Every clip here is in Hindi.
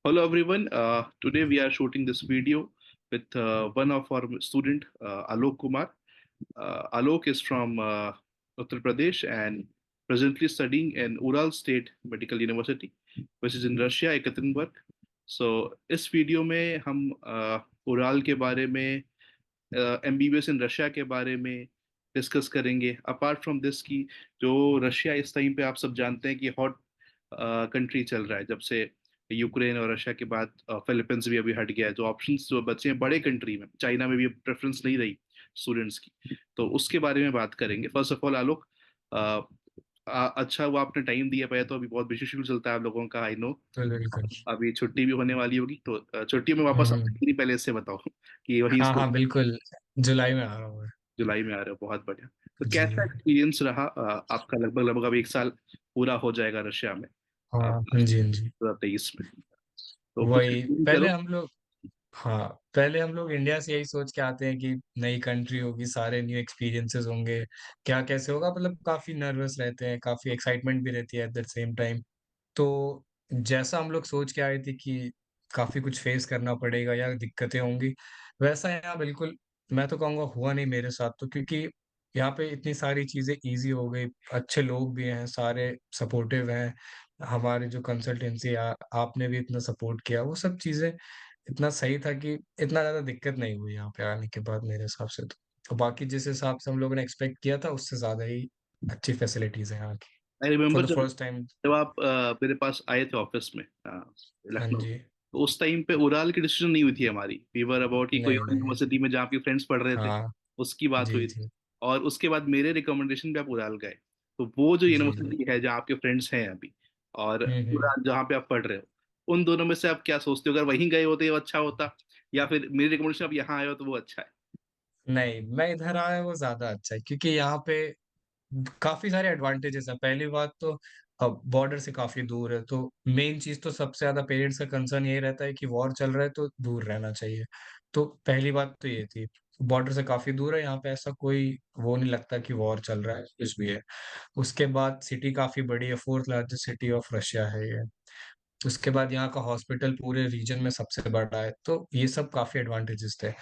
Hello everyone. Today we are shooting this video with one of our student, Alok Kumar. Alok is from Uttar Pradesh and presently studying in Ural State Medical University, which is in Russia, Ekaterinburg. So इस वीडियो में हम उराल के बारे में, एमबीबीएस इन रशिया के बारे में डिस्कस करेंगे। अपार्ट फ्रॉम दिस की जो रशिया इस टाइम पे आप सब जानते हैं कि हॉट कंट्री चल रहा है, जब से यूक्रेन और रशिया के बाद फिलीपींस भी अभी हट गया है। जो ऑप्शंस जो बचे हैं बड़े कंट्री में, चाइना में भी प्रेफरेंस नहीं रही स्टूडेंट्स की, तो उसके बारे में बात करेंगे। फर्स्ट ऑफ ऑल आलोक, अच्छा हुआ आपने टाइम दिया पाया, तो अभी बहुत बिजी शेड्यूल चलता है आप लोगों का, आई नो। बिल्कुल बिल्कुल। अभी छुट्टी भी होने वाली होगी, तो छुट्टियों में वापस हम्म। आने के लिए पहले इससे बताओ कि वहीं हाँ से हाँ बिल्कुल। जुलाई में आ रहा हूँ मैं। जुलाई में आ रहे हो, बहुत बढ़िया। तो जी। कैसा एक्सपीरियंस रहा आपका? लगभग लगभग अब एक साल पूरा हो जाएगा रशिया में, हाँ हाँ जी हाँ जी। 2023 में। तो कुछ वही एक्सप्लेन पहले करो। हम लोग हाँ पहले हम लोग इंडिया से यही सोच के आते हैं कि नई कंट्री होगी, सारे न्यू एक्सपीरियंसेस होंगे, क्या कैसे होगा, मतलब काफी नर्वस रहते हैं, काफी एक्साइटमेंट भी रहती है एट द सेम टाइम। तो जैसा हम लोग सोच के आए थे कि काफी कुछ फेस करना पड़ेगा या दिक्कतें होंगी, वैसा यहाँ बिल्कुल मैं तो कहूँगा हुआ नहीं मेरे साथ। तो क्योंकि यहाँ पे इतनी सारी चीजें इजी हो गई, अच्छे लोग भी हैं, सारे सपोर्टिव हैं। हमारे जो कंसल्टेंसी आपने भी इतना सपोर्ट किया, वो सब चीजें इतना सही था कि इतना ज्यादा दिक्कत नहीं हुई यहाँ पे आने के बाद मेरे हिसाब से। तो बाकी जिस हिसाब से हम लोगों ने एक्सपेक्ट किया था उससे ज्यादा ही अच्छी फैसिलिटीज हैं यहाँ की आई फॉर रिमेम्बर द जब फर्स्ट टाइम। जब आप मेरे पास आए थे ऑफिस में, हाँ लखनऊ, जी। तो उस टाइम पे उड़ाल की डिसीजन नहीं हुई थी हमारी। वी वर अबाउट कि कोई नहीं और नहीं। यूनिवर्सिटी में जहाँ आपके फ्रेंड्स पढ़ रहे थे, हाँ उसकी बात जी हुई थी। जी और उसके बाद मेरे रिकमेंडेशन पे आप उड़ाल गए। तो वो जो जी जी। यूनिवर्सिटी है जहाँ आपके फ्रेंड्स हैं अभी, और हम्म। उड़ाल जहाँ पे आप पढ़ रहे हो, उन दोनों में से आप क्या सोचते हो? अगर वहीं गए होते वो अच्छा होता, या फिर मेरी रिकमेंडेशन आप यहाँ आए हो तो वो अच्छा है? नहीं, मैं इधर आया वो ज्यादा अच्छा है क्योंकि यहाँ पे काफी सारे एडवांटेजेस हैं। पहली बात तो अब बॉर्डर से काफी दूर है, तो मेन चीज तो सबसे ज्यादा पेरेंट्स का कंसर्न यही रहता है कि वॉर चल रहा है तो दूर रहना चाहिए। तो पहली बात तो ये थी, बॉर्डर से काफी दूर है, यहाँ पे ऐसा कोई वो नहीं लगता कि वॉर चल रहा है, कुछ भी है। उसके बाद सिटी काफी बड़ी है, fourth largest city of Russia है ये। उसके बाद यहाँ का हॉस्पिटल पूरे रीजन में सबसे बड़ा है, तो ये सब काफी एडवांटेजेस थे।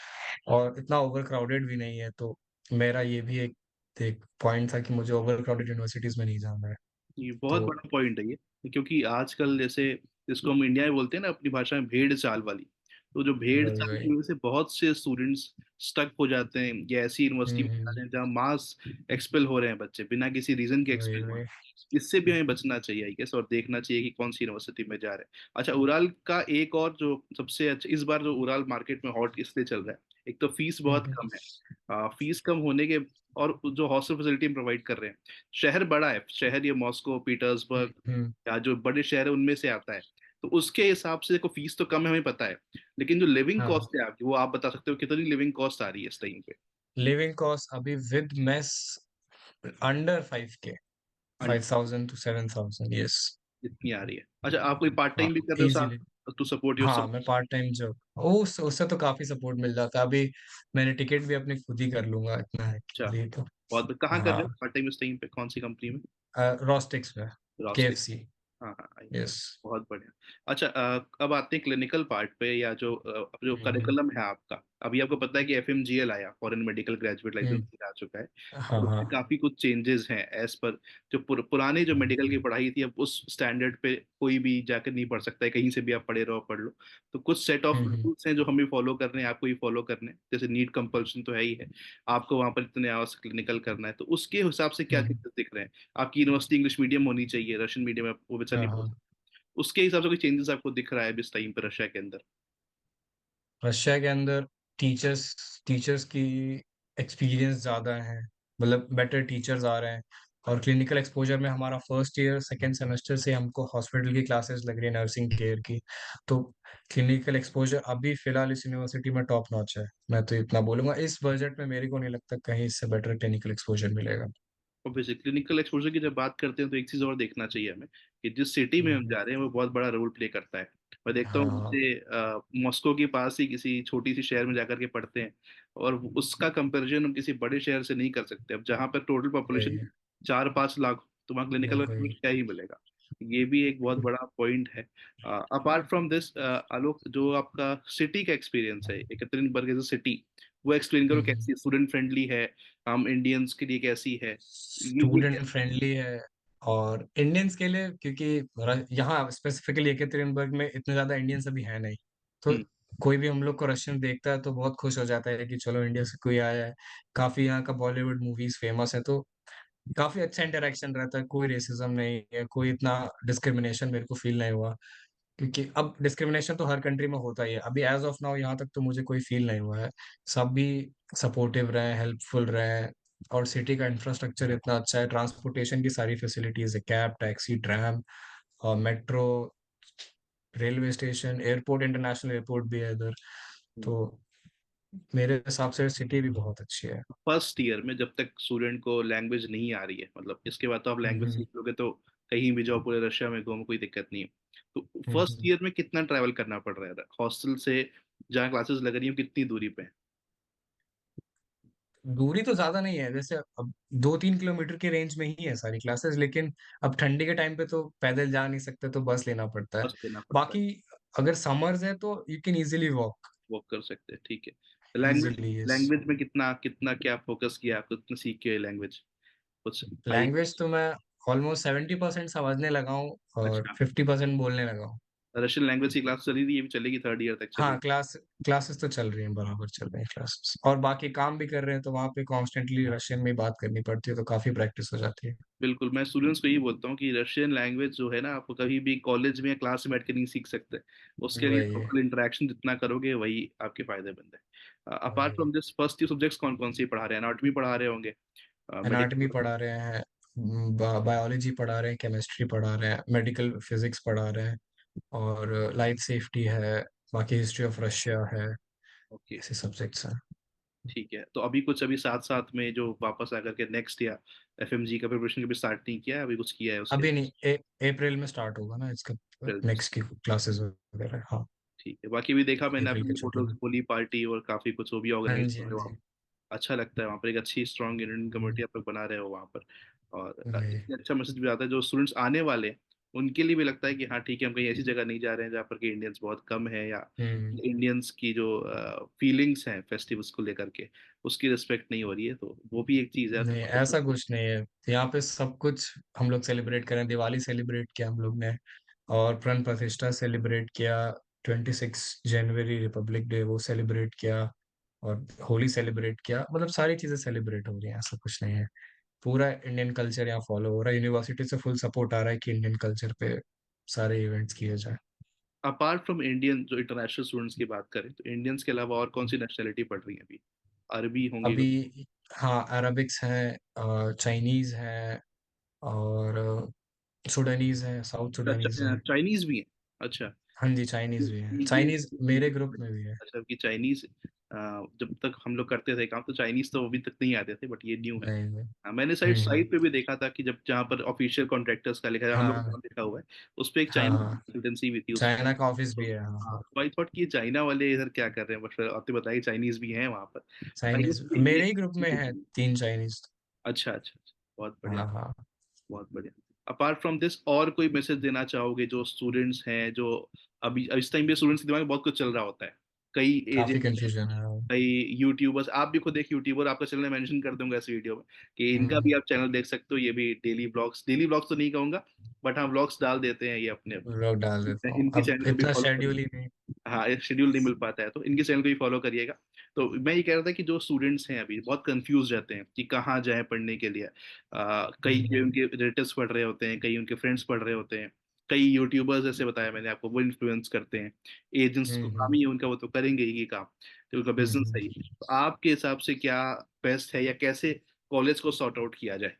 और इतना ओवर क्राउडेड भी नहीं है, तो मेरा ये भी एक एक पॉइंट था कि मुझे ओवर क्राउडेड यूनिवर्सिटीज में नहीं जाना है। ये बहुत तो बड़ा पॉइंट है ये, क्योंकि आजकल जैसे इसको हम इंडिया में बोलते हैं ना अपनी भाषा में, भेड़ चाल वाली। तो जो भेड़ वही चाल वही। की वजह से बहुत से स्टूडेंट्स स्टक हो जाते हैं, या ऐसी यूनिवर्सिटी में जाते हम्म। हैं जहाँ मास एक्सपेल हो रहे हैं बच्चे, बिना किसी रीजन के वही एक्सपेल हो रहे वही। हैं। इससे भी हमें बचना चाहिए आई गेस, और देखना चाहिए कि कौन सी यूनिवर्सिटी में जा रहे हैं। अच्छा, उराल का एक और जो सबसे अच्छा इस बार जो उराल मार्केट में हॉट इसलिए चल रहा है, एक तो फीस बहुत हम्म। कम है। फीस कम होने के, और जो हॉस्टल फैसिलिटी प्रोवाइड कर रहे हैं। शहर बड़ा है, शहर ये मॉस्को, पीटर्सबर्ग हम्म। या जो बड़े शहर है उनमें से आता है। तो उसके हिसाब से देखो, फीस तो कम है हमें पता है, लेकिन जो लिविंग हाँ, कॉस्ट है आपकी, वो आप बता सकते हो कितनी लिविंग कॉस्ट आ रही है इस टाइम पे? लिविंग कॉस्ट अभी with mess under 5K, and- 5,000 to 7,000, yes. इतनी आ रही है? अच्छा, आप कोई पार्ट हाँ टाइम भी कर रहे हो इजीली। साथ टू सपोर्ट योर हाँ सब? मैं पार्ट टाइम जॉब, उससे तो काफी सपोर्ट मिल जाता है। अभी मैंने टिकट भी अपनी खुद ही कर लूंगा, इतना है अच्छा, लिए तो। बहुत कहाँ कर रहे हाँ, हो पार्ट टाइम इस टाइम पे, कौन सी कंपनी में? रोस्टिक्स में, रॉस्टिक। KFC। हाँ हाँ, आई नो। यस। बहुत बढ़िया। अच्छा, अब आते हैं क्लिनिकल पार्ट पे, या जो हम्म। करिकुलम है आपका। अभी आपको पता है कि एफएमजीएल आया, फॉरेन मेडिकल ग्रेजुएट लाइसेंस हम्म। आ चुका है। हाँ और उसमें हाँ। काफी कुछ चेंजेस हैं एज पर जो पुरानी जो मेडिकल की पढ़ाई थी, अब उस स्टैंडर्ड पे कोई भी जाकर नहीं पढ़ सकता है, कहीं से भी आप पढ़े रहो पढ़ लो। तो कुछ सेट ऑफ हम्म। रूल्स हैं जो हमें फॉलो करने हैं, आपको ही फॉलो करने हैं। जैसे नीट कंपल्सन तो है ही है, आपको वहां पर इतने आवर्स क्लिनिकल करना है। तो उसके हिसाब से क्या हम्म। चेंजेस दिख रहे हैं? आपकी यूनिवर्सिटी इंग्लिश मीडियम होनी चाहिए, रशियन मीडियम है वो वैसा हाँ नहीं बोल हाँ। सकते। उसके हिसाब से कोई चेंजेस आपको दिख रहा है इस टाइम पर रशिया के अंदर? रशिया के अंदर टीचर्स टीचर्स की एक्सपीरियंस ज़्यादा है, मतलब बेटर टीचर्स आ रहे हैं। और क्लिनिकल एक्सपोजर में हमारा फर्स्ट ईयर सेकेंड सेमेस्टर से हमको हॉस्पिटल की क्लासेस लग रही है, नर्सिंग केयर की। तो क्लिनिकल एक्सपोजर अभी फिलहाल इस यूनिवर्सिटी में टॉप नॉच है, मैं तो इतना बोलूंगा। इस बजट में मेरे को नहीं लगता कहीं इससे बेटर क्लिनिकल एक्सपोजर मिलेगा। ऑब्वियसली क्लिनिकल एक्सपोजर की जब बात करते हैं, तो एक चीज और देखना चाहिए हमें, कि जिस सिटी में हम हम्म। जा रहे हैं वो बहुत बड़ा रोल प्ले करता है। मैं देखता हूँ हाँ जैसे मॉस्को के पास ही किसी छोटी सी शहर में जाकर के पढ़ते हैं, और उसका कंपैरिजन हम किसी बड़े शहर से नहीं कर सकते। अब जहाँ पर टोटल वही पॉपुलेशन 4-5 लाख, तो वहाँ क्लिनिकल वही। क्या ही मिलेगा? ये भी एक बहुत बड़ा पॉइंट है। अपार्ट फ्रॉम दिस, आलोक, जो आपका सिटी का एक्सपीरियंस है एकaterinburg एज अ सिटी, वो एक्सप्लेन करो, हम्म। कैसी स्टूडेंट फ्रेंडली है, हम इंडियंस के लिए कैसी है, ये स्टूडेंट क्या। फ्रेंडली है और इंडियंस के लिए, क्योंकि यहाँ स्पेसिफिकली एकaterinburg में इतने ज्यादा इंडियंस अभी है नहीं, तो हम्म। कोई भी हम लोग को रशियन देखता है तो बहुत खुश हो जाता है कि चलो इंडिया से कोई आया है। काफी यहाँ का बॉलीवुड मूवीज फेमस है, तो काफी अच्छा इंटरेक्शन रहता है, कोई रेसिज्म नहीं है, कोई इतना डिस्क्रिमिनेशन मेरे को फील नहीं हुआ। क्योंकि अब डिस्क्रिमिनेशन तो हर कंट्री में होता ही है, अभी एज ऑफ नाउ यहाँ तक तो मुझे कोई फील नहीं हुआ है। सब भी सपोर्टिव रहे, हेल्पफुल रहे, और सिटी का इंफ्रास्ट्रक्चर इतना अच्छा है, ट्रांसपोर्टेशन की सारी फैसिलिटीज है, कैब, टैक्सी, ट्रैम और metro, railway station, airport, international airport भी है इधर। तो मेरे हिसाब से सिटी भी बहुत अच्छी है। फर्स्ट ईयर में जब तक स्टूडेंट को लैंग्वेज नहीं आ रही है, मतलब इसके बाद तो आप लैंग्वेज हम्म। सीख लोगे तो कहीं भी जाओ पूरे रशिया में घूमो, कोई दिक्कत नहीं है। तो फर्स्ट हम्म। ईयर में कितना ट्रैवल करना पड़ रहा है हॉस्टल से, जहाँ क्लासेस लग रही है कितनी दूरी पे है? दूरी तो ज्यादा नहीं है, जैसे अब 2-3 किलोमीटर के रेंज में ही है सारी क्लासेस, लेकिन अब ठंडी के टाइम पे तो पैदल जा नहीं सकते तो बस लेना पड़ता है। बस लेना पड़ता है। बाकी अगर समर्स है तो you can easily walk. Walk कर सकते हैं, ठीक है। Language, easily, yes. लैंग्वेज में कितना कितना क्या फोकस किया, आप कितना सीख के लैंग्वेज, कुछ आइडिया? लैंग्वेज तो मैं ऑलमोस्ट 70% समझने लगा हूँ और अच्छा, 50% बोलने लगा हूँ। रशियन लैंग्वेज की क्लास चली रही है, ये भी चलेगी, थर्ड ईयर तक हाँ, चलेगी? क्लासेस तो चल रही हैं, बराबर चल रही हैं क्लासेस, और बाकी काम भी कर रहे हैं तो वहाँ पे कॉन्स्टेंटली रशियन में ही बात करनी पड़ती है, तो काफी प्रैक्टिस हो जाती है। बिल्कुल, मैं स्टूडेंट्स को यही बोलता हूँ कि रशियन लैंग्वेज जो है ना, आप कभी भी कॉलेज में या क्लास में बैठ के नहीं सीख सकते। उसके लिए वही है। लोकल इंटरेक्शन जितना करोगे वही आपके फायदेमंद है। अपार्ट वही है। From this, first year subjects कौन कौन से पढ़ा रहे हैं? एनाटॉमी पढ़ा रहे होंगे, एनाटॉमी मेडिकल? पढ़ा रहे हैं, बायोलॉजी पढ़ा रहे हैं, केमिस्ट्री पढ़ा रहे हैं, मेडिकल फिजिक्स पढ़ा रहे हैं, और लाइफ सेफ्टी है, बाकी हिस्ट्री ऑफ रशिया है, ओके, ऐसे सब्जेक्ट्स हैं। ठीक है। तो अभी कुछ, अभी साथ साथ में जो वापस आकर के नेक्स्ट या एफएमजी का प्रिपरेशन कभी स्टार्ट नहीं किया है, अभी कुछ किया है उसके अभी लिए? नहीं, अप्रैल में स्टार्ट होगा ना इसका, April में। नेक्स्ट की क्लासेस वगैरह, हाँ। ठीक है। बाकी भी देखा मैंने अप्रैल की आपकी छुट्टी फोटोज, में। होली पार्टी और काफी कुछ वो भी हाँ ऑर्गेनाइज जी, कर हाँ रहे हो आप। जी। अच्छा लगता है वहाँ पर, एक अच्छी स्ट्रॉन्ग इंडियन हम्म। कम्युनिटी आप लोग बना रहे हो वहाँ पर। और वही। इससे अच्छा मैसेज भी आता है जो स्टूडेंट्स आने वाले हैं, उनके लिए भी लगता है कि हाँ ठीक है, हम कहीं ऐसी जगह नहीं जा रहे हैं जहाँ पर कि इंडियंस बहुत कम है, या हम्म। इंडियंस की जो फीलिंग्स हैं फेस्टिवल्स को लेकर के, उसकी रिस्पेक्ट नहीं हो रही है, तो वो भी एक चीज़ है। नहीं, ऐसा कुछ नहीं है, यहाँ पे सब कुछ हम लोग सेलिब्रेट करें, दिवाली सेलिब्रेट किया हम लोग ने, और प्रण प्रतिष्ठा सेलिब्रेट किया, 26 जनवरी रिपब्लिक डे वो सेलिब्रेट किया, और होली सेलिब्रेट किया, मतलब सारी चीजें सेलिब्रेट हो रही हैं, ऐसा कुछ नहीं है। पूरा इंडियन कल्चर यहाँ फॉलो हो रहा है, यूनिवर्सिटी से फुल सपोर्ट आ रहा है कि इंडियन कल्चर पे सारे इवेंट्स किए जाए। अपार्ट फ्रॉम इंडियन, जो इंटरनेशनल स्टूडेंट्स की बात करें, तो इंडियंस के अलावा और कौन सी नेशनैलिटी पढ़ रही है अभी? अरबी होंगे अभी, कुछ? हाँ, अरबिक्स हैं, चाइनीज हैं, और सुडानीज हैं, साउथ सुडानीज हैं। चाइनीज भी है? अच्छा। हाँ जी, चाइनीज भी है, ये चाइनीज मेरे ग्रुप में भी है। अच्छा कि चाइनीज, जब तक हम लोग करते थे काम तो चाइनीज तो अभी तक नहीं आते थे, बट ये न्यू है। नहीं नहीं। हाँ, मैंने साइट हम्म। साइट पे भी देखा था कि जब जहाँ पर ऑफिशियल कॉन्ट्रैक्टर्स का लिखा है, हम लोग का हाँ नाम लिखा हुआ है, उस पर एक हाँ चाइनीज हाँ। कंसल्टेंसी भी थी उस चाइना का ऑफिस तो। भी है, हाँ हाँ, हाँ। तो आई थॉट कि ये चाइना वाले इधर क्या कर रहे हैं, बट फिर आपने बताया कि चाइनीज भी हैं वहाँ पर, तो आई चाइनीज गेस मेरे ये। ही ग्रुप में है, 3 चाइनीज। अच्छा अच्छा अच्छा, बहुत बढ़िया, हाँ हाँ। बहुत बढ़िया। अपार्ट फ्रॉम दिस, और कोई मैसेज देना चाहोगे जो स्टूडेंट्स हैं, जो अभी इस टाइम पे स्टूडेंट्स के दिमाग में बहुत कुछ चल रहा होता है, कई काफी एजेस, कंफ्यूजन है। कई यूट्यूबर्स, आप भी खुद एक यूट्यूबर, आपका चैनल मेंशन कर दूंगा इस वीडियो में, कि इनका भी हम्म। आप चैनल देख सकते हो, ये भी डेली ब्लॉग्स तो नहीं कहूंगा, बट हाँ ब्लॉग्स डाल देते हैं ये अपने अपने। लोग डाल देता हूँ, इनकी अब चैनल को भी इतना फॉलो शेड्यूल करिए। ही नहीं। हाँ, शेड्यूल नहीं मिल पाता है तो इनके चैनल को भी फॉलो करिएगा। तो मैं ये कह रहा था कि जो स्टूडेंट्स हैं अभी बहुत कंफ्यूज रहते हैं कि कहाँ जाएं पढ़ने के लिए। कई के हम्म। उनके रिलेटिव्स पढ़ रहे होते हैं, कई उनके फ्रेंड्स पढ़ रहे होते हैं, कई यूट्यूबर्स जैसे बताया मैंने आपको वो इन्फ्लुएंस करते हैं। एजेंट्स को काम हम्म। ही है उनका, वो तो करेंगे ही ये काम, तो उनका बिजनेस है ही। हम्म। तो आपके हिसाब से क्या बेस्ट है, या कैसे कॉलेज को सॉर्ट आउट किया जाए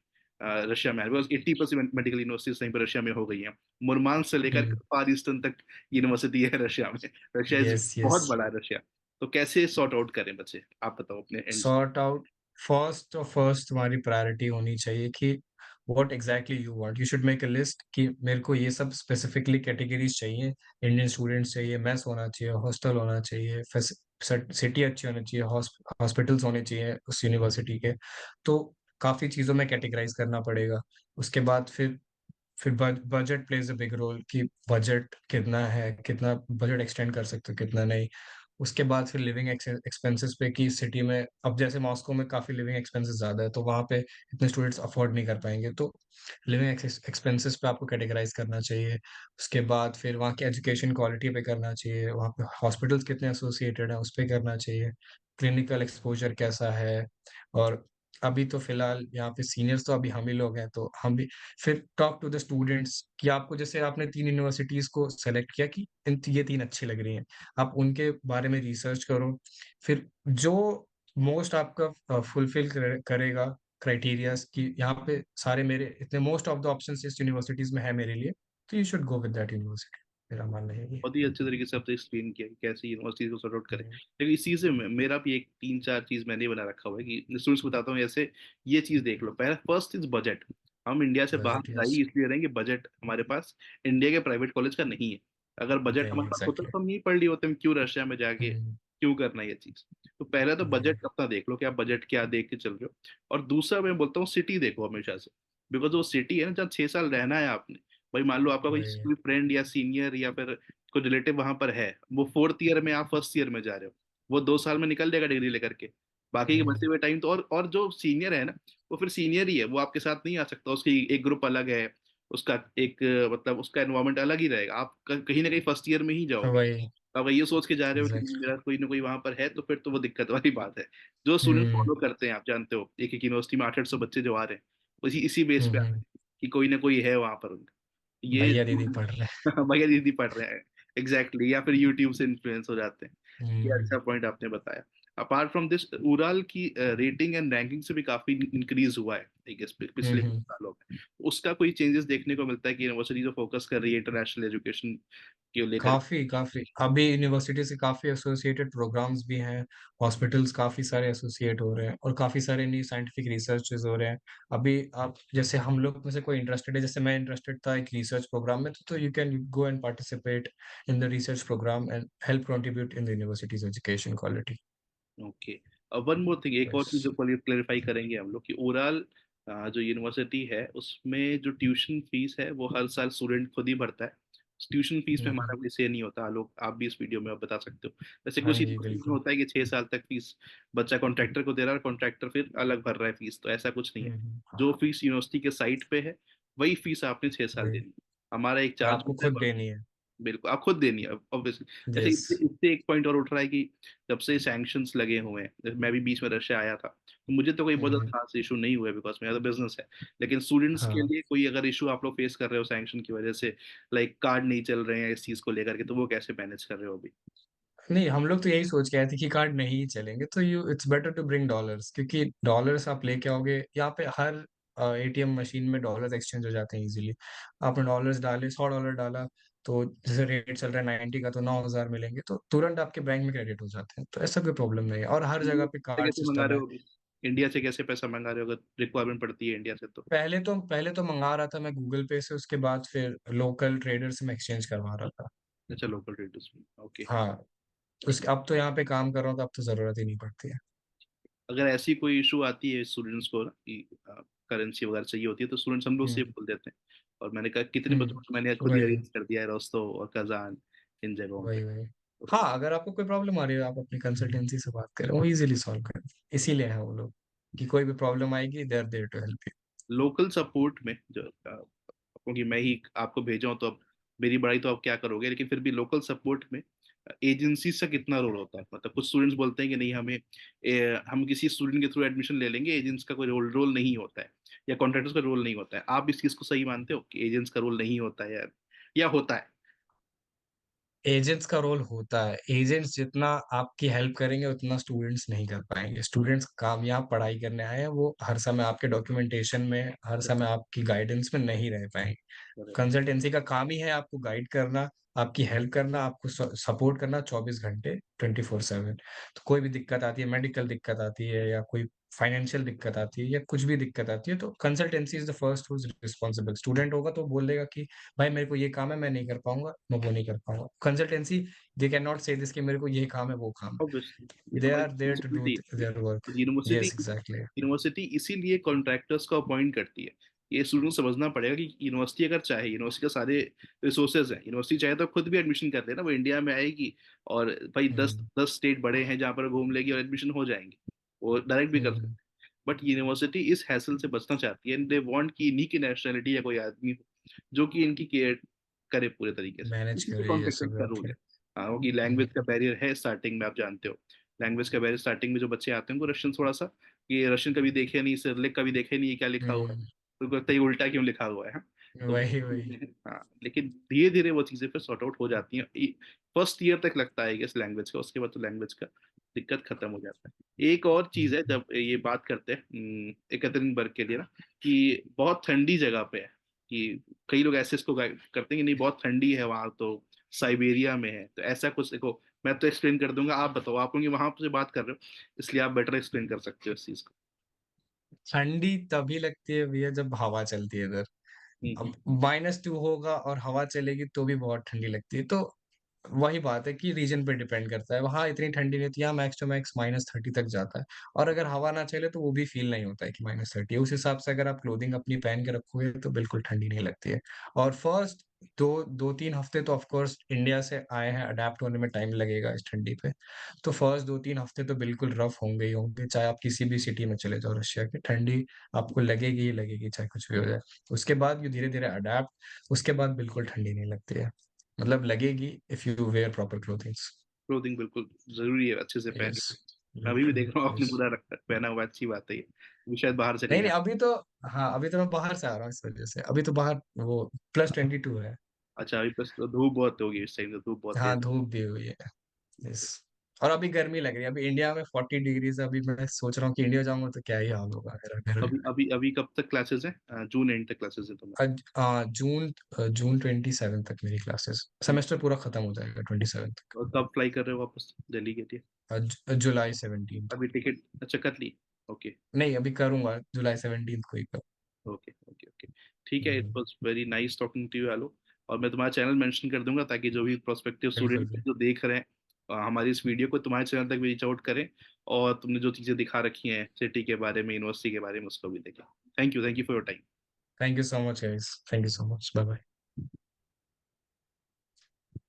रशिया में? बिकॉज 80% मेडिकल यूनिवर्सिटीज कहीं पर रशिया में हो गई हैं, मुरमान से लेकर हम्म। फार ईस्टर्न तक यूनिवर्सिटी है रशिया में। Russia yes yes. बहुत बड़ा है रशिया। तो कैसे सॉर्ट आउट करें बच्चे, आप बताओ अपने एंड से। सॉर्ट आउट, फर्स्ट तुम्हारी प्रायोरिटी होनी चाहिए कि what exactly you want, you should make a list कि मेरे को ये सब स्पेसिफिकली कैटेगरीज चाहिए, इंडियन स्टूडेंट्स चाहिए, मेस होना चाहिए, हॉस्टल होना चाहिए, सिटी अच्छी होनी चाहिए, हॉस्पिटल्स होने चाहिए उस यूनिवर्सिटी के। तो काफी चीजों में कैटेगराइज करना पड़ेगा। उसके बाद फिर फिर budget plays a big role कि बजट कितना है, कितना बजट एक्सटेंड कर सकते हो, कितना नहीं। उसके बाद फिर लिविंग एक्सपेंसेस पे कि सिटी में अब जैसे मॉस्को में काफ़ी लिविंग एक्सपेंसेस ज़्यादा है, तो वहाँ पे इतने स्टूडेंट्स अफोर्ड नहीं कर पाएँगे, तो लिविंग एक्सपेंसेस पे आपको कैटेगराइज़ करना चाहिए। उसके बाद फिर वहाँ की एजुकेशन क्वालिटी पे करना चाहिए, वहाँ पे हॉस्पिटल्स कितने एसोसिएटेड हैं, उस पे करना चाहिए। क्लिनिकल एक्सपोज़र कैसा है और अभी तो फिलहाल यहाँ पे सीनियर्स तो अभी हम ही लोग हैं, तो हम भी फिर टॉक टू द स्टूडेंट्स कि आपको जैसे आपने 3 यूनिवर्सिटीज़ को सेलेक्ट किया कि ये 3 अच्छी लग रही हैं। आप उनके बारे में रिसर्च करो, फिर जो मोस्ट आपका फुलफ़िल करेगा क्राइटेरियाज़ कि यहाँ पे सारे मेरे इतने मोस्ट ऑफ द ऑप्शंस इस यूनिवर्सिटीज़ में है मेरे लिए, तो you should go with that university. मेरा मानना यही है। बहुत ही अच्छे तरीके से आपने एक्सप्लेन किया कि कैसे यूनिवर्सिटीज को सॉर्ट आउट करें। हुँ, लेकिन इस चीज़ से मेरा भी एक 3-4 चीज़ मैंने बना रखा हुआ है कि स्टूडेंट्स को बताता हूँ ऐसे, ये चीज़ देख लो। पहला फर्स्ट इज बजट। हम इंडिया से बाहर बजट जा यस। ही इसलिए रहे हैं कि बजट हमारे पास इंडिया के प्राइवेट कॉलेज का नहीं है। अगर बजट नहीं, हमारे पास होता एग्ज़ैक्टली। तो हम यहीं पढ़ लिए होते, हम क्यों रशिया में जाके हुँ, क्यों करना ये चीज़। तो पहले तो वही, बजट अपना देख लो कि आप बजट क्या देख के चल रहे हो। और दूसरा मैं बोलता हूँ सिटी देखो हमेशा से। बिकॉज वो सिटी है ना, जहाँ 6 साल रहना है आपने। भाई मान लो आपका वही। कोई फ्रेंड या सीनियर या फिर कोई रिलेटिव वहां पर है, वो 4th ईयर में, आप 1st ईयर में जा रहे हो। वो 2 साल में निकल जाएगा डिग्री लेकर के। बाकी के हुँ, बचे हुए टाइम तो, और जो सीनियर है ना, वो फिर सीनियर ही है, वो आपके साथ नहीं आ सकता। उसकी एक ग्रुप अलग है, उसका एक मतलब उसका एनवायरमेंट अलग ही रहेगा। आप कहीं ना कहीं 1st ईयर में ही जाओगे। वही, तो अगर ये सोच के जा रहे हो कि नहीं, एग्ज़ैक्टली। मेरा कोई ना कोई वहां पर है, तो फिर तो वो दिक्कत वाली बात है। जो स्टूडेंट हुँ, फॉलो करते हैं, आप जानते हो, एक एक यूनिवर्सिटी में 800 बच्चे जो आ रहे हैं, इसी इसी बेस हुँ, पे आ रहे हुँ। हैं कि कोई ना कोई है वहां पर उनका। ये भैया-दीदी पढ़ रहे हैं। भैया दीदी पढ़ रहे हैं। एग्जैक्टली, या फिर यूट्यूब से इन्फ्लुएंस हो जाते हैं। ये हुँ, अच्छा पॉइंट आपने बताया। अपार्ट फ्रॉम दिस, उराल की रेटिंग एंड रैंकिंग से भी काफी इंक्रीज हुआ है आई गेस हुँ, पिछले कुछ हुँ। सालों में। उसका कोई चेंजेस देखने को मिलता है कि यूनिवर्सिटी जो फोकस कर रही है इंटरनेशनल एजुकेशन को लेकर? काफ़ी, काफ़ी। अभी यूनिवर्सिटी से काफ़ी एसोसिएटेड प्रोग्राम्स भी हैं, हॉस्पिटल्स काफ़ी सारे एसोसिएट हो रहे हैं और काफ़ी सारे न्यू साइंटिफिक रिसर्चेज़ हो रहे हैं। अभी आप जैसे हम लोग में से कोई इंटरेस्टेड है, जैसे मैं इंटरेस्टेड था एक रिसर्च प्रोग्राम में, तो you can go and participate in the research program and help contribute in the universities education quality. Okay. One more thing, एक और चीज यस। जो क्लेरिफाई करेंगे हम लोग कि ओवरऑल जो यूनिवर्सिटी है उसमें जो ट्यूशन फीस है वो हर साल स्टूडेंट खुद ही भरता है। ट्यूशन फीस में हुँ, हुँ। हमारा कोई से नहीं होता। लोग, आप भी इस वीडियो में आप बता सकते हो। जैसे हाँ कुछ जी, यूनिवर्सिटी में बिल्कुल। होता है कि 6 साल तक फीस बच्चा कॉन्ट्रैक्टर को दे रहा है, और कॉन्ट्रैक्टर फिर अलग भर रहा है फीस। तो ऐसा कुछ नहीं है। हुँ, हुँ। जो हाँ, फीस यूनिवर्सिटी के साइट पे है, वही फीस आपने 6 साल वही। देनी है। हमारा एक चार्ज आपको होता खुद है। देनी है। बिल्कुल, आप खुद देनी है ऑब्वियसली। जैसे यस। इससे इससे एक पॉइंट और उठ रहा है कि जब से सैंक्शंस लगे हुए हैं, जैसे मैं भी बीच में रशिया आया था, तो मुझे तो कोई हुँ, बहुत हुँ। ज्यादा खास इशू नहीं हुआ बिकॉज मेरा तो बिजनेस है। लेकिन स्टूडेंट्स के हाँ। लिए कोई अगर इशू आप लोग फेस कर रहे हो सैंक्शन की वजह से, लाइक कार्ड नहीं चल रहे हैं इस चीज को लेकर के, तो वो कैसे मैनेज कर रहे हो अभी? नहीं, हम लोग तो यही सोच के आए थे कि कार्ड नहीं चलेंगे, तो you it's better to bring dollars क्योंकि डॉलर्स आप लेके आओगे यहाँ पे हर एटीएम मशीन में डॉलर्स एक्सचेंज हो जाते हैं इजीली। आपने डॉलर्स डाले, $100 डाला, तो जैसे रेट चल रहा है 90 का, तो 9,000 मिलेंगे, तो तुरंत आपके बैंक में क्रेडिट हो जाते हैं। तो ऐसा कोई प्रॉब्लम नहीं है और हर जगह इंडिया पे से कार्ड कैसे मंगा सिस्टम रहे है। हो अभी? इंडिया से कैसे पैसा मंगा रहे हो अगर रिक्वायरमेंट पड़ती है इंडिया से तो? पहले तो मँगा रहा था मैं गूगल पे से, उसके बाद फिर लोकल ट्रेडर से मैं एक्सचेंज करवा रहा था। अच्छा, लोकल ट्रेडर्स में, ओके। हाँ, उस अब तो यहाँ पे काम कर रहा हूँ, तो अब तो ज़रूरत ही नहीं पड़ती है। अगर ऐसी कोई इशू आती है स्टूडेंट्स को ना कि करेंसी वगैरह चाहिए होती है, तो स्टूडेंट्स हम लोग से हुँ, बोल देते हैं। और मैंने कहा कितने बच्चों हुँ। को मैंने खुद ही वही, अरेंज कर दिया है, रोस्तों और कजान, इन जगहों पे। वही, वही। तो हाँ, अगर आपको कोई प्रॉब्लम आ रही है, आप अपनी कंसल्टेंसी से बात करें, वो ईज़िली सॉल्व कर इसीलिए हैं वो लोग, कि कोई भी प्रॉब्लम आएगी, they are there to help you. Local support में जो क्योंकि मैं ही आपको भेजा हूं, तो अब मेरी बड़ाई तो आप क्या करोगे, लेकिन फिर भी लोकल सपोर्ट में एजेंसी से कितना रोल होता है? मतलब कुछ स्टूडेंट्स बोलते हैं कि नहीं, हमें हम किसी स्टूडेंट के थ्रू एडमिशन ले लेंगे, एजेंट्स का कोई रोल रोल नहीं होता है, या कॉन्ट्रैक्टर्स का रोल नहीं होता है। आप इस चीज को सही मानते हो कि एजेंट्स का रोल नहीं होता है, या होता है? एजेंट्स का रोल होता है। एजेंट्स जितना आपकी हेल्प करेंगे, उतना स्टूडेंट्स नहीं कर पाएँगे। स्टूडेंट्स कामयाब पढ़ाई करने आए हैं, वो हर समय आपके डॉक्यूमेंटेशन में, हर समय आपकी गाइडेंस में नहीं रह पाएँगे। कंसल्टेंसी का काम ही है आपको गाइड करना, आपकी हेल्प करना, आपको सपोर्ट करना 24 घंटे 24/7। तो कोई भी दिक्कत आती है, मेडिकल दिक्कत आती है या कोई फाइनेंशियल दिक्कत आती है या कुछ भी दिक्कत आती है, तो consultancy is the first who is responsible. Student होगा तो बोल देगा कि भाई मेरे को ये काम है, मैं नहीं कर पाऊँगा, मैं वो नहीं कर पाऊँगा। कंसल्टेंसी दे कैन नॉट से दिस कि मेरे को ये काम है, वो काम ऑब्वियसली, है। ये दे हमारी are there to do responsibility है। Their work. University yes, exactly. University इसीलिए कॉन्ट्रैक्टर्स को अपॉइंट करती है, ये स्टूडेंट को समझना पड़ेगा कि यूनिवर्सिटी अगर चाहे, यूनिवर्सिटी का सारे रिसोर्सेज हैं, यूनिवर्सिटी चाहे तो खुद भी एडमिशन कर लेना, वो इंडिया में आएगी और भाई दस हुँ, 10 स्टेट बड़े हैं जहाँ पर घूम लेगी और एडमिशन हो जाएंगे, वो डायरेक्ट भी कर हुँ, सकते हैं। बट यूनिवर्सिटी इस हैसल से बचना चाहती है, एंड दे वांट कि इन्हीं की नेशनलिटी या कोई आदमी हो जो कि इनकी केयर करे पूरे तरीके से। मैनेज इसी के करे ये कॉन्ट्रैक्ट सब का बात रूल है। है। हाँ, क्योंकि लैंग्वेज का हुँ, बैरियर है स्टार्टिंग में, आप जानते हो। लैंग्वेज का बैरियर स्टार्टिंग में जो बच्चे आते हैं उनको रशियन थोड़ा सा, ये रशियन कभी देखे नहीं, सिरलिक कभी देखे नहीं, ये क्या लिखा हुआ है, हुँ, तो उनको लगता है ये उल्टा क्यों लिखा हुआ है, हाँ? तो वही, वही। हाँ, लेकिन धीरे धीरे वो चीजें फिर सॉर्ट आउट हो जाती हैं। फर्स्ट ईयर तक लगता है इस लैंग्वेज का, उसके बाद तो लैंग्वेज का दिक्कत खत्म हो जाता है। एक और हुँ, चीज है, हुँ, जब ये बात करते हैं एकत्रिनबर्ग के लिए ना, कि बहुत ठंडी जगह पे है, कि कई लोग ऐसे इसको करते हैं कि नहीं बहुत ठंडी है वहां तो, साइबेरिया में है, तो ऐसा कुछ देखो, मैं तो एक्सप्लेन कर दूंगा, आप बताओ, आप क्योंकि वहां से बात कर रहे हो, इसलिए आप बेटर एक्सप्लेन कर सकते हो इस चीज को। ठंडी तभी लगती है भैया जब हवा चलती है इधर। अब हम्म। -2 होगा और हवा चलेगी तो भी बहुत ठंडी लगती है। तो वही बात है कि रीजन पे डिपेंड करता है। वहाँ इतनी ठंडी नहीं होती, यहाँ मैक्स टू मैक्स -30 तक जाता है। और अगर हवा ना चले तो वो भी फ़ील नहीं होता है कि -30 है। उस हिसाब से अगर आप क्लोथिंग अपनी पहन के रखोगे तो बिल्कुल ठंडी नहीं लगती है। और फर्स्ट 2-3 हफ्ते तो ऑफ कोर्स इंडिया से आए हैं, अडैप्ट होने में टाइम लगेगा इस ठंडी पे। तो फर्स्ट 2-3 हफ्ते तो बिल्कुल रफ होंगे ही होंगे, चाहे आप किसी भी सिटी में चले जाओ रशिया के, ठंडी आपको लगेगी ही लगेगी, चाहे कुछ भी हो जाए। उसके बाद यू धीरे-धीरे अडैप्ट, उसके बाद बिल्कुल ठंडी नहीं लगती है। मतलब लगेगी if you wear proper clothings. Clothing बिल्कुल जरूरी है, अच्छे से पहन। यस, मैं अभी भी लिटरली, देख रहा हूँ आपने यस। पूरा रखा पहना हुआ है, अच्छी बात है ये, अभी शायद बाहर चली नहीं, जाए। नहीं अभी तो हाँ, अभी तो मैं बाहर से आ रहा हूँ इस वज़ह से। अभी तो बाहर वो +22 है। अच्छा, अभी बस धूप बहुत होगी इस टाइम, तो धूप बहुत हाँ, तेज। धूप भी हुई है। यस। और अभी गर्मी लग रही है। अभी इंडिया में 40 डिग्रीज़, अभी मैं सोच रहा हूँ कि इंडिया जाऊँगा तो क्या ही हाल होगा मेरा गर्मी अभी में। अभी अभी कब तक क्लासेस हैं? जून एंड तक क्लासेस है तुम्हारी? जून 27 तक मेरी क्लासेस। सेमेस्टर पूरा खत्म हो जाएगा 27 तक। और कब फ्लाई कर रहे हो वापस दिल्ली के लिए? जुलाई 17th। अभी टिकट अच्छा कर ली? ओके। नहीं, अभी करूँगा जुलाई 17th को ही ओके ओके ओके। ठीक है, it um, was very nice talking to you आलो। और मैं तुम्हारा चैनल मेंशन कर दूंगा ताकि जो भी प्रोस्पेक्टिव बिल्कुल, स्टूडेंट बिल्कुल। जो देख रहे हैं हमारी इस वीडियो को, तुम्हारे चैनल तक भी रीच आउट करें, और तुमने जो चीज़ें दिखा रखी हैं सिटी के बारे में, यूनिवर्सिटी के बारे में, उसको भी देखें। Thank you for your time. Thank you so much, guys. Thank you so much. Bye bye.